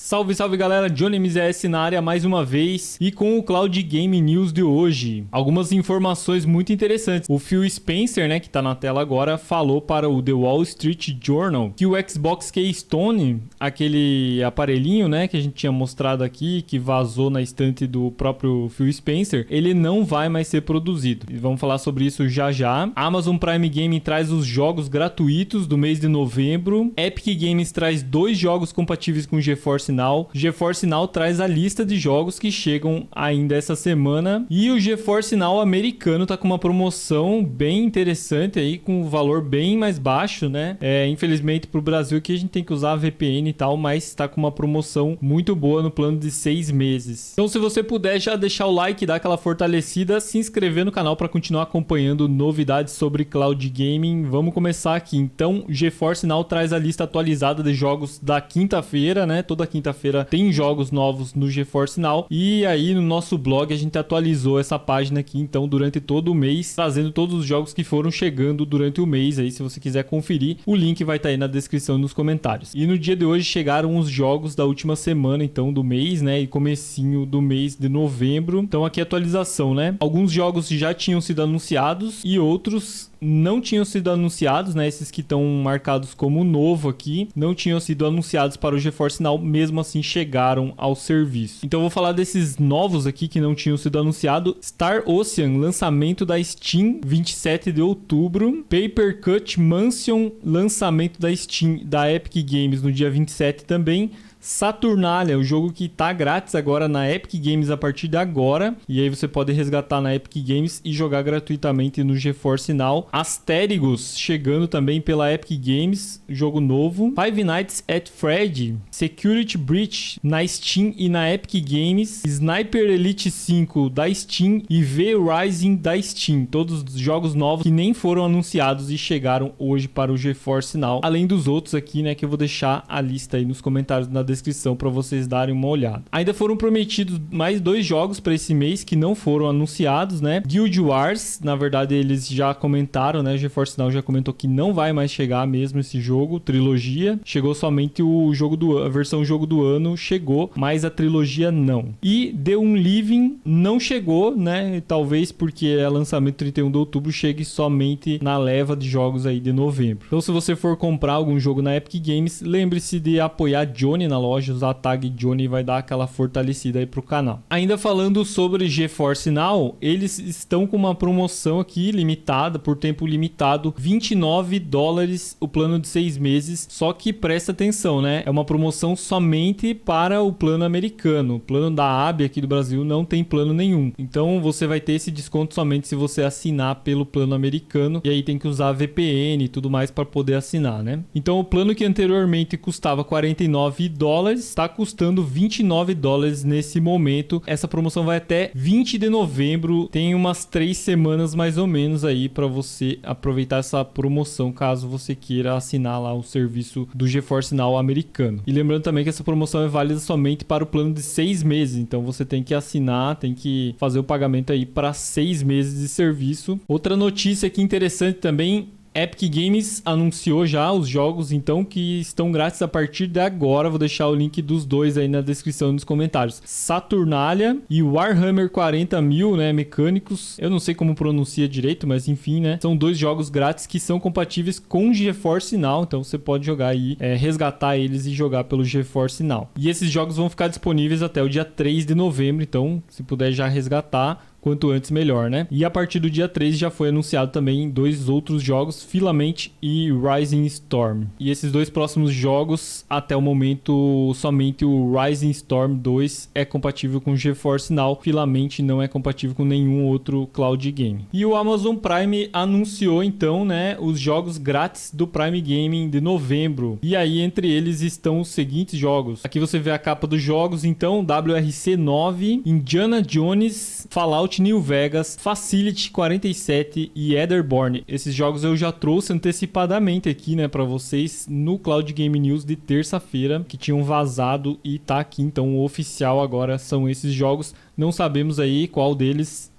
Salve, salve galera, Johnny MZS na área mais uma vez e com o Cloud Game News de hoje. Algumas informações muito interessantes. O Phil Spencer, né, que tá na tela agora, falou para o The Wall Street Journal que o Xbox Keystone, aquele aparelhinho, né, que a gente tinha mostrado aqui, que vazou na estante do próprio Phil Spencer, ele não vai mais ser produzido. E vamos falar sobre isso já já. A Amazon Prime Gaming traz os jogos gratuitos do mês de novembro. Epic Games traz 2 jogos compatíveis com GeForce Now. GeForce Now traz a lista de jogos que chegam ainda essa semana. E o GeForce Now americano tá com uma promoção bem interessante aí, com um valor bem mais baixo, né? Infelizmente pro Brasil aqui a gente tem que usar a VPN e tal, mas tá com uma promoção muito boa no plano de 6 meses. Então se você puder já deixar o like, dar aquela fortalecida, se inscrever no canal para continuar acompanhando novidades sobre Cloud Gaming. Vamos começar aqui. Então, GeForce Now traz a lista atualizada de jogos da quinta-feira, né? Toda quinta-feira tem jogos novos no GeForce Now. E aí no nosso blog a gente atualizou essa página aqui, então, durante todo o mês, trazendo todos os jogos que foram chegando durante o mês. Aí, se você quiser conferir, o link vai estar aí na descrição e nos comentários. E no dia de hoje chegaram os jogos da última semana, então, do mês, né? E comecinho do mês de novembro. Então, aqui a atualização, né? Alguns jogos já tinham sido anunciados e outros não tinham sido anunciados, né? Esses que estão marcados como novo aqui, não tinham sido anunciados para o GeForce Now, mesmo assim chegaram ao serviço. Então eu vou falar desses novos aqui que não tinham sido anunciados. Star Ocean, lançamento da Steam, 27 de outubro. Paper Cut Mansion, lançamento da Steam, da Epic Games no dia 27 também. Saturnalia, o jogo que tá grátis agora na Epic Games a partir de agora, e aí você pode resgatar na Epic Games e jogar gratuitamente no GeForce Now. Asterigos, chegando também pela Epic Games, jogo novo. Five Nights at Freddy, Security Breach na Steam e na Epic Games. Sniper Elite 5 da Steam e V-Rising da Steam, todos os jogos novos que nem foram anunciados e chegaram hoje para o GeForce Now, além dos outros aqui, né, que eu vou deixar a lista aí nos comentários na descrição para vocês darem uma olhada. Ainda foram prometidos mais 2 jogos para esse mês que não foram anunciados, né? Guild Wars, na verdade eles já comentaram, né? O GeForce Now já comentou que não vai mais chegar mesmo esse jogo, trilogia. Chegou somente o jogo a versão jogo do ano chegou, mas a trilogia não. E The Unliving não chegou, né? Talvez porque é lançamento 31 de outubro, chegue somente na leva de jogos aí de novembro. Então se você for comprar algum jogo na Epic Games, lembre-se de apoiar Johnny na loja, usar a tag Johnny vai dar aquela fortalecida aí pro canal. Ainda falando sobre GeForce Now, eles estão com uma promoção aqui limitada, por tempo limitado, $29 o plano de 6 meses, só que presta atenção, né? É uma promoção somente para o plano americano. O plano da AB aqui do Brasil não tem plano nenhum. Então você vai ter esse desconto somente se você assinar pelo plano americano, e aí tem que usar VPN e tudo mais para poder assinar, né? Então o plano que anteriormente custava $49 está custando $29 nesse momento. Essa promoção vai até 20 de novembro. Tem umas 3 semanas mais ou menos aí para você aproveitar essa promoção, caso você queira assinar lá o serviço do GeForce Now americano. E lembrando também que essa promoção é válida somente para o plano de 6 meses. Então você tem que assinar, tem que fazer o pagamento aí para 6 meses de serviço. Outra notícia aqui interessante também: Epic Games anunciou já os jogos, então, que estão grátis a partir de agora. Vou deixar o link dos dois aí na descrição e nos comentários. Saturnalia e Warhammer 40.000, né, mecânicos. Eu não sei como pronuncia direito, mas enfim, né. São 2 jogos grátis que são compatíveis com GeForce Now, então você pode jogar aí, resgatar eles e jogar pelo GeForce Now. E esses jogos vão ficar disponíveis até o dia 3 de novembro, então, se puder já resgatar, quanto antes melhor, né? E a partir do dia 13 já foi anunciado também 2 outros jogos, Filament e Rising Storm. E esses 2 próximos jogos, até o momento, somente o Rising Storm 2 é compatível com GeForce Now. Filament não é compatível com nenhum outro cloud game. E o Amazon Prime anunciou então, né, os jogos grátis do Prime Gaming de novembro. E aí entre eles estão os seguintes jogos. Aqui você vê a capa dos jogos, então, WRC 9, Indiana Jones, Fallout New Vegas, Facility 47 e Etherborn. Esses jogos eu já trouxe antecipadamente aqui, né, para vocês no Cloud Game News de terça-feira, que tinham vazado e tá aqui. Então o oficial agora são esses jogos. Não sabemos aí qual deles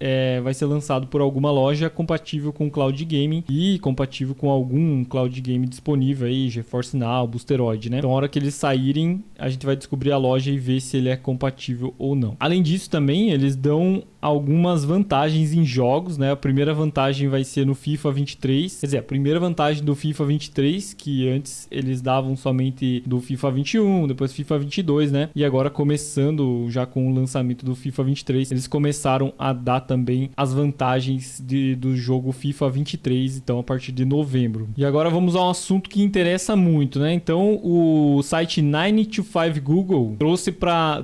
vai ser lançado por alguma loja compatível com Cloud Gaming e compatível com algum Cloud Game disponível aí, GeForce Now, Boosteroid, né? Então, na hora que eles saírem, a gente vai descobrir a loja e ver se ele é compatível ou não. Além disso, também, eles dão algumas vantagens em jogos, né? A primeira vantagem vai ser no FIFA 23. Quer dizer, a primeira vantagem do FIFA 23, que antes eles davam somente do FIFA 21, depois FIFA 22, né? E agora, começando já com o lançamento do FIFA 23, eles começaram a dar também as vantagens do jogo FIFA 23, então a partir de novembro. E agora vamos a um assunto que interessa muito, né? Então, o site 9to5 Google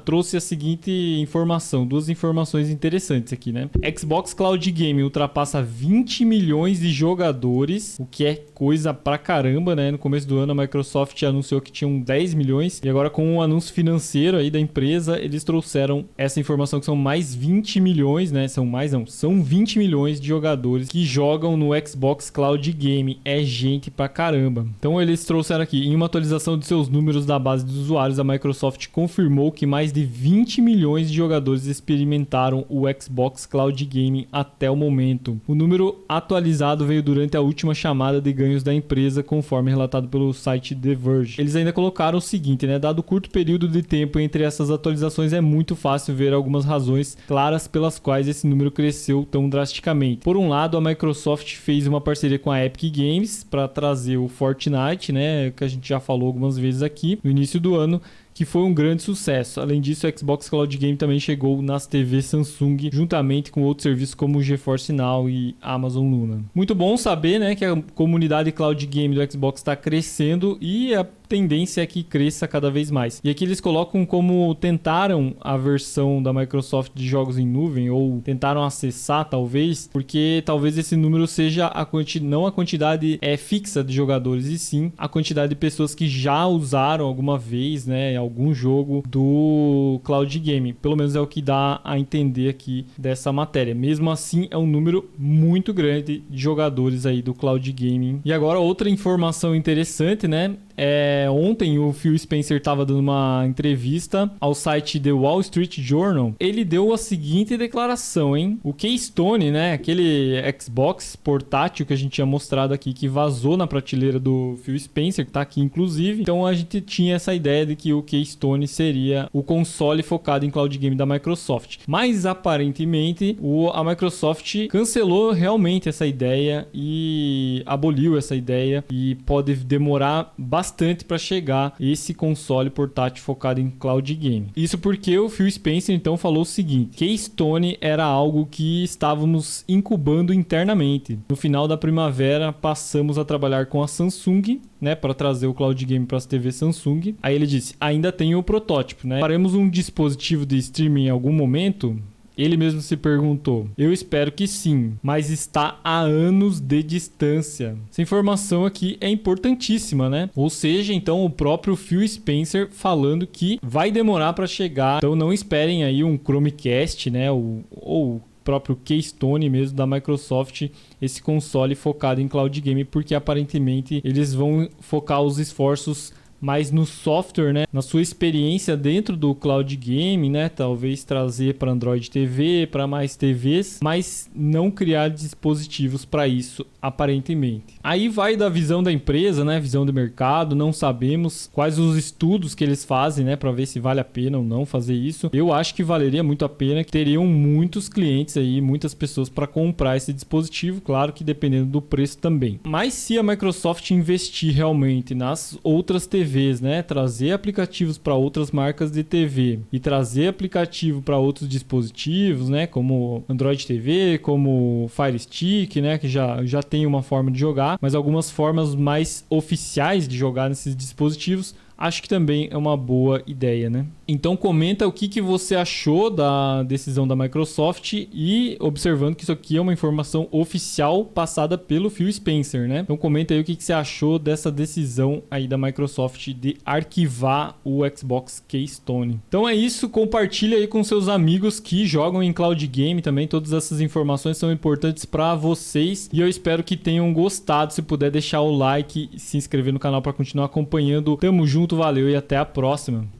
trouxe a seguinte informação, duas informações interessantes aqui, né? Xbox Cloud Gaming ultrapassa 20 milhões de jogadores, o que é coisa pra caramba, né? No começo do ano a Microsoft anunciou que tinham 10 milhões e agora com o anúncio financeiro aí da empresa, eles trouxeram essa informação que são mais 20 milhões, né? São 20 milhões de jogadores que jogam no Xbox Cloud Gaming. É gente pra caramba. Então eles trouxeram aqui, em uma atualização de seus números da base de usuários, a Microsoft confirmou que mais de 20 milhões de jogadores experimentaram o Xbox Cloud Gaming até o momento. O número atualizado veio durante a última chamada de ganhos da empresa, conforme relatado pelo site The Verge. Eles ainda colocaram o seguinte, né? Dado o curto período de tempo entre essas atualizações, é muito fácil ver algumas razões claras pelas quais esse número cresceu tão drasticamente. Por um lado, a Microsoft fez uma parceria com a Epic Games para trazer o Fortnite, né? Que a gente já falou algumas vezes aqui no início do ano, que foi um grande sucesso. Além disso, o Xbox Cloud Game também chegou nas TVs Samsung, juntamente com outros serviços como o GeForce Now e Amazon Luna. Muito bom saber, né, que a comunidade Cloud Game do Xbox está crescendo e a tendência é que cresça cada vez mais. E aqui eles colocam como tentaram a versão da Microsoft de jogos em nuvem, ou tentaram acessar talvez, porque talvez esse número seja não a quantidade fixa de jogadores, e sim a quantidade de pessoas que já usaram alguma vez, né, algum jogo do Cloud Game. Pelo menos é o que dá a entender aqui dessa matéria. Mesmo assim, é um número muito grande de jogadores aí do Cloud Gaming. E agora outra informação interessante, né? Ontem o Phil Spencer estava dando uma entrevista ao site The Wall Street Journal. Ele deu a seguinte declaração, hein? O Keystone, né? Aquele Xbox portátil que a gente tinha mostrado aqui, que vazou na prateleira do Phil Spencer, que tá aqui inclusive. Então a gente tinha essa ideia de que o Keystone seria o console focado em cloud game da Microsoft. Mas aparentemente a Microsoft cancelou realmente essa ideia e aboliu essa ideia, e pode demorar bastante para chegar esse console portátil focado em cloud game. Isso porque o Phil Spencer então falou o seguinte: Keystone era algo que estávamos incubando internamente. No final da primavera passamos a trabalhar com a Samsung, né, para trazer o cloud game para as TVs Samsung. Aí ele disse: ainda tem o protótipo, né? Faremos um dispositivo de streaming em algum momento? Ele mesmo se perguntou. Eu espero que sim, mas está a anos de distância. Essa informação aqui é importantíssima, né? Ou seja, então o próprio Phil Spencer falando que vai demorar para chegar. Então não esperem aí um Chromecast, né? Ou próprio Keystone mesmo da Microsoft, esse console focado em cloud game, porque aparentemente eles vão focar os esforços mais no software, né? Na sua experiência dentro do cloud game, né? Talvez trazer para Android TV, para mais TVs, mas não criar dispositivos para isso, aparentemente. Aí vai da visão da empresa, né? Visão do mercado, não sabemos quais os estudos que eles fazem, né? Para ver se vale a pena ou não fazer isso. Eu acho que valeria muito a pena, que teriam muitos clientes aí, muitas pessoas para comprar esse dispositivo, claro que dependendo do preço também. Mas se a Microsoft investir realmente nas outras TVs, né, trazer aplicativos para outras marcas de TV e trazer aplicativo para outros dispositivos, né, como Android TV, como Fire Stick, né, que já tem uma forma de jogar, mas algumas formas mais oficiais de jogar nesses dispositivos, acho que também é uma boa ideia, né? Então comenta o que você achou da decisão da Microsoft, e observando que isso aqui é uma informação oficial passada pelo Phil Spencer, né? Então comenta aí o que você achou dessa decisão aí da Microsoft de arquivar o Xbox Keystone. Então é isso, compartilha aí com seus amigos que jogam em cloud game também. Todas essas informações são importantes para vocês e eu espero que tenham gostado. Se puder deixar o like e se inscrever no canal para continuar acompanhando. Tamo junto, valeu e até a próxima.